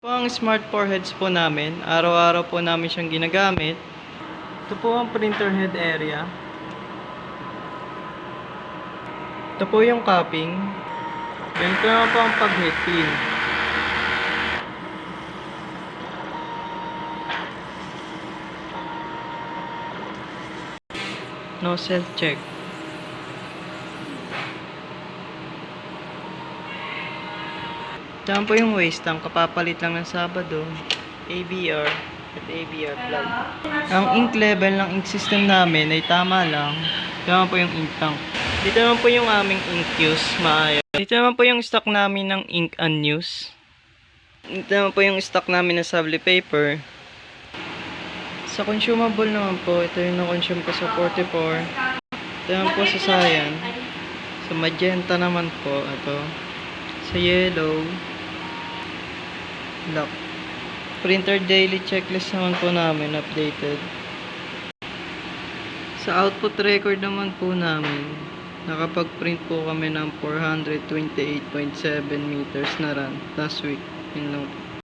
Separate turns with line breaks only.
Po ang smart foreheads po namin. Araw-araw po namin siyang ginagamit. Ito po ang printer head area. Ito po yung cupping. Ganito naman po ang pag-head pin. No self-check. Diyan po yung waste tank, kapapalit lang ng Sabado. ABR at ABR plug. Ang ink level ng ink system namin ay tama lang. Diyan po yung ink tank. Dito naman po yung aming ink use, maayos. Dito naman po yung stock namin ng ink unused. Dito naman po yung stock namin ng Sable paper. Sa consumable naman po, ito yung na-consume ko sa 44. Ito naman po sa cyan. Sa magenta naman po, ito. Sa yellow, black. Printer daily checklist naman po namin, updated. Sa output record naman po namin, nakapag-print po kami ng 428.7 meters na run last week. Yun lang po.